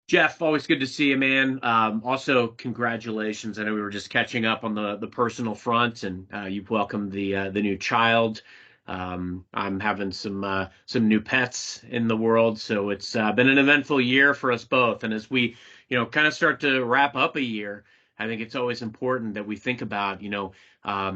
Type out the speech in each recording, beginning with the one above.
Jeff, always good to see you, man. Also, congratulations. I know we were just catching up on the personal front, and you've welcomed the new child. I'm having some new pets in the world, so it's been an eventful year for us both. And as we, kind of start to wrap up a year, I think it's always important that we think about, how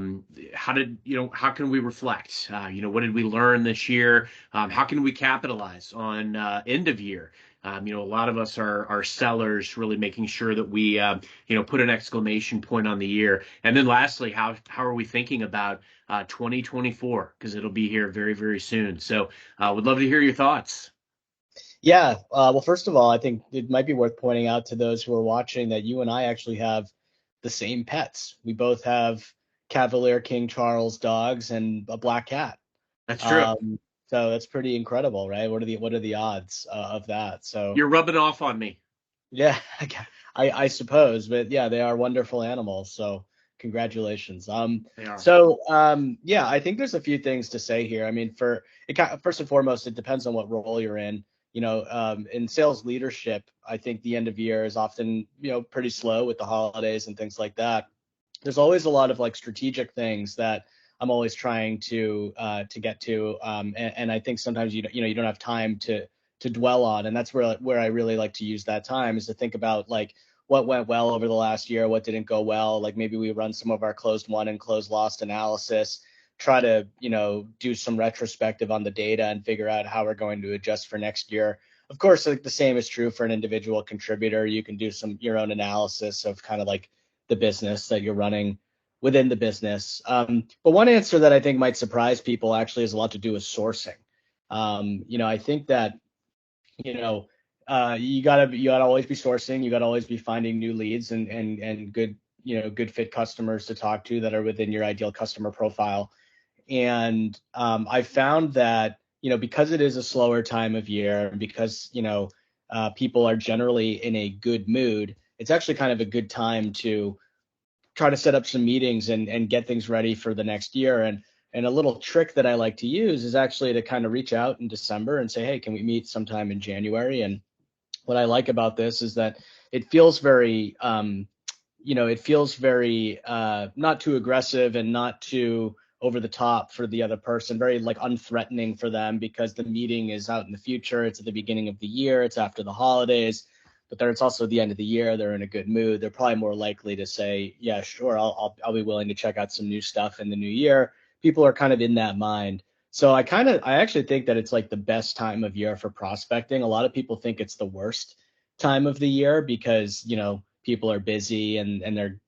can we reflect? What did we learn this year? How can we capitalize on end of year? A lot of us are sellers, really making sure that we, put an exclamation point on the year. And then lastly, how are we thinking about 2024? Because it'll be here very, very soon. So, would love to hear your thoughts. Yeah, well, first of all, I think it might be worth pointing out to those who are watching that you and I actually have the same pets. We both have Cavalier King Charles dogs and a black cat. That's true. Um, so that's pretty incredible, right? What are the odds of that? So You're rubbing off on me. yeah, I suppose, but yeah, they are wonderful animals. So congratulations. They are. Yeah, I think there's a few things to say here. I mean, first and foremost, it depends on what role you're in. In sales leadership, I think the end of year is often, pretty slow with the holidays and things like that. There's always a lot of like strategic things that I'm always trying to get to, and I think sometimes you don't have time to dwell on, and that's where I really like to use that time is to think about like what went well over the last year, what didn't go well. Like maybe we run some of our closed won and closed lost analysis, try to do some retrospective on the data and figure out how we're going to adjust for next year. Of course, like the same is true for an individual contributor. You can do some your own analysis of kind of like the business that you're running within the business. But one answer that I think might surprise people actually has a lot to do with sourcing. I think that you gotta always be sourcing. You gotta always be finding new leads and good good fit customers to talk to that are within your ideal customer profile. And I found that because it is a slower time of year and because people are generally in a good mood, it's actually kind of a good time to try to set up some meetings and get things ready for the next year. And a little trick that I like to use is actually to kind of reach out in December and say, hey, can we meet sometime in January? And what I like about this is that it feels very, not too aggressive and not too over the top for the other person, very like unthreatening for them because the meeting is out in the future. It's at the beginning of the year. It's after the holidays, but then it's also the end of the year. They're in a good mood. They're probably more likely to say, yeah, sure, I'll be willing to check out some new stuff in the new year. People are kind of in that mind. So I actually think that it's like the best time of year for prospecting. A lot of people think it's the worst time of the year because, people are busy and they're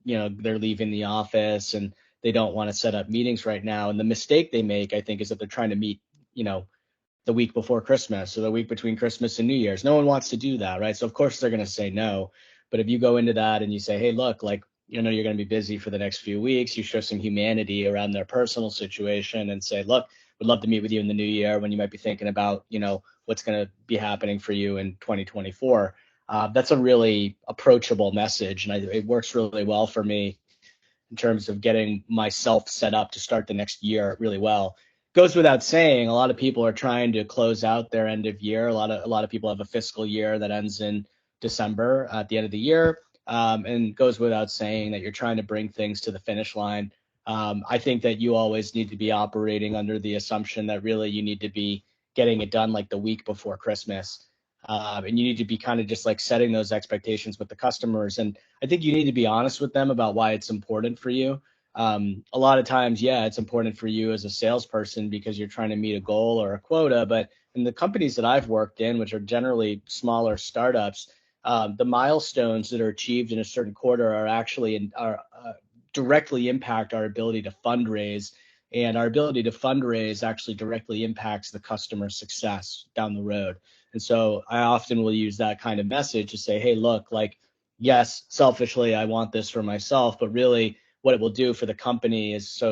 leaving the office and they don't want to set up meetings right now. And the mistake they make, I think, is that they're trying to meet, the week before Christmas or the week between Christmas and New Year's. No one wants to do that, right? So of course they're going to say no. But if you go into that and you say, hey, look, like, you're going to be busy for the next few weeks, you show some humanity around their personal situation and say, look, would love to meet with you in the new year when you might be thinking about, what's going to be happening for you in 2024. That's a really approachable message, and it works really well for me in terms of getting myself set up to start the next year really well. Goes without saying, a lot of people are trying to close out their end of year. A lot of people have a fiscal year that ends in December at the end of the year, and goes without saying that you're trying to bring things to the finish line. I think that you always need to be operating under the assumption that really you need to be getting it done like the week before Christmas. And you need to be kind of just like setting those expectations with the customers. And I think you need to be honest with them about why it's important for you. A lot of times, yeah, it's important for you as a salesperson because you're trying to meet a goal or a quota. But in the companies that I've worked in, which are generally smaller startups, the milestones that are achieved in a certain quarter are actually directly impact our ability to fundraise. And our ability to fundraise actually directly impacts the customer success down the road. And so I often will use that kind of message to say, hey, look, like, yes, selfishly, I want this for myself, but really what it will do for the company is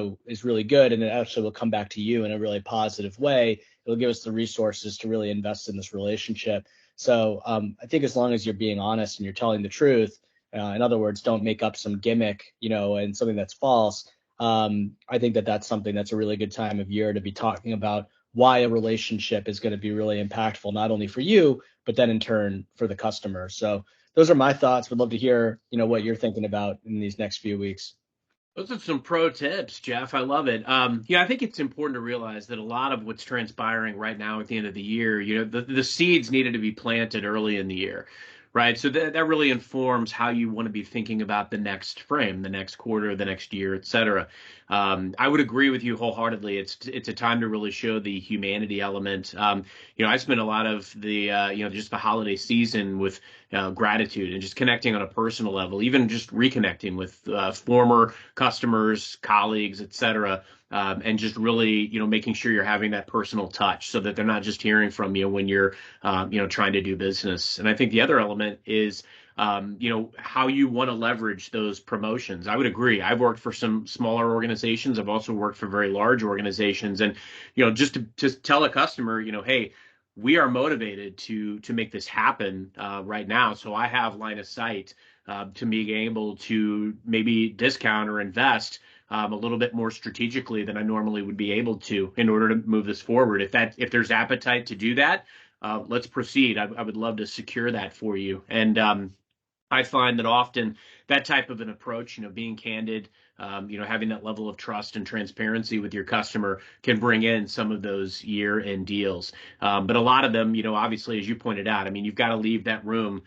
really good. And it actually will come back to you in a really positive way. It'll give us the resources to really invest in this relationship. So I think as long as you're being honest and you're telling the truth, in other words, don't make up some gimmick, and something that's false. I think that that's something that's a really good time of year to be talking about why a relationship is going to be really impactful, not only for you, but then in turn for the customer. So those are my thoughts. Would love to hear, what you're thinking about in these next few weeks. Those are some pro tips, Jeff. I love it. I think it's important to realize that a lot of what's transpiring right now at the end of the year, the seeds needed to be planted early in the year, right? So that really informs how you want to be thinking about the next frame, the next quarter, the next year, et cetera. I would agree with you wholeheartedly. It's a time to really show the humanity element. I spent a lot of the just the holiday season with gratitude and just connecting on a personal level, even just reconnecting with former customers, colleagues, et cetera, and just really, making sure you're having that personal touch so that they're not just hearing from you when you're, trying to do business. And I think the other element is, how you want to leverage those promotions. I would agree. I've worked for some smaller organizations. I've also worked for very large organizations. And, just to tell a customer, hey, we are motivated to make this happen right now. So I have line of sight to being able to maybe discount or invest a little bit more strategically than I normally would be able to in order to move this forward. If there's appetite to do that, let's proceed. I would love to secure that for you. And I find that often that type of an approach, being candid, having that level of trust and transparency with your customer can bring in some of those year-end deals. But a lot of them, obviously, as you pointed out, I mean, you've got to leave that room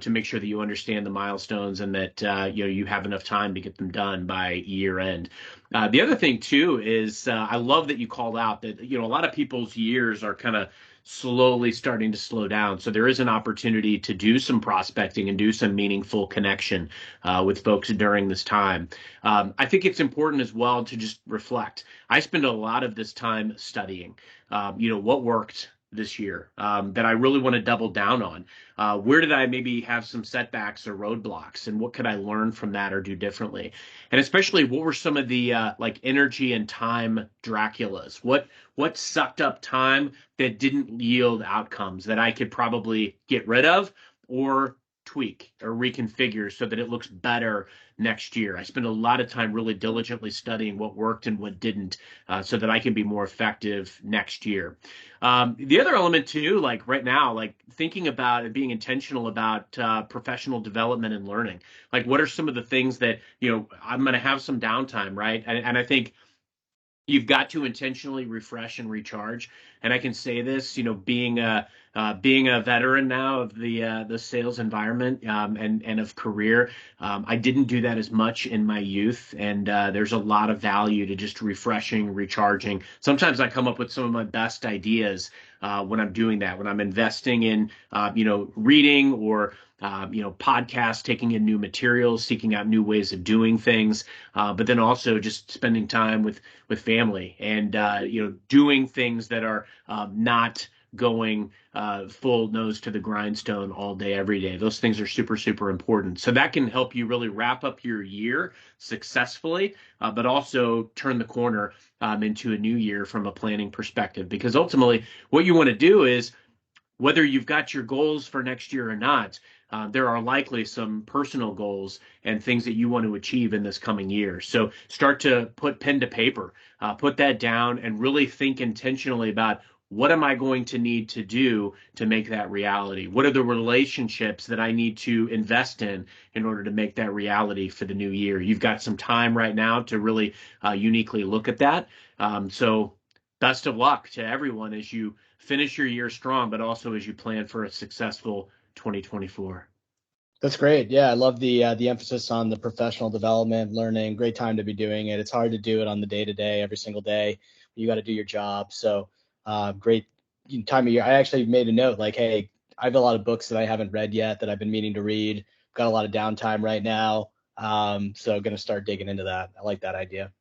to make sure that you understand the milestones and that you have enough time to get them done by year end. The other thing too is I love that you called out that a lot of people's years are kind of slowly starting to slow down. So there is an opportunity to do some prospecting and do some meaningful connection with folks during this time. I think it's important as well to just reflect. I spend a lot of this time studying, what worked this year that I really want to double down on. Where did I maybe have some setbacks or roadblocks, and what could I learn from that or do differently? And especially, what were some of the like energy and time Draculas? What sucked up time that didn't yield outcomes that I could probably get rid of or tweak or reconfigure so that it looks better next year. I spend a lot of time really diligently studying what worked and what didn't so that I can be more effective next year. The other element too, like right now, like thinking about and being intentional about professional development and learning. Like what are some of the things that, I'm going to have some downtime, right? And I think you've got to intentionally refresh and recharge. And I can say this, being a veteran now of the sales environment and of career, I didn't do that as much in my youth. And there's a lot of value to just refreshing, recharging. Sometimes I come up with some of my best ideas when I'm doing that, when I'm investing in, reading or podcasts, taking in new materials, seeking out new ways of doing things, but then also just spending time with family and doing things that are not going full nose to the grindstone all day, every day. Those things are super, super important. So that can help you really wrap up your year successfully, but also turn the corner into a new year from a planning perspective. Because ultimately, what you want to do is whether you've got your goals for next year or not, there are likely some personal goals and things that you want to achieve in this coming year. So start to put pen to paper, put that down, and really think intentionally about what am I going to need to do to make that reality? What are the relationships that I need to invest in order to make that reality for the new year? You've got some time right now to really uniquely look at that. So best of luck to everyone as you finish your year strong, but also as you plan for a successful 2024. That's great. Yeah, I love the emphasis on the professional development, learning. Great time to be doing it. It's hard to do it on the day to day, every single day. You got to do your job. So great time of year. I actually made a note like, hey, I have a lot of books that I haven't read yet that I've been meaning to read. Got a lot of downtime right now. So going to start digging into that. I like that idea.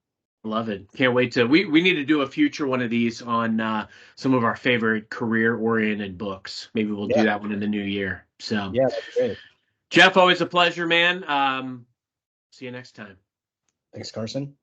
Love it. Can't wait to. We need to do a future one of these on some of our favorite career oriented books. Maybe we'll do Yeah. that one in the new year. So, Yeah, that's great. Jeff, always a pleasure, man. See you next time. Thanks, Carson.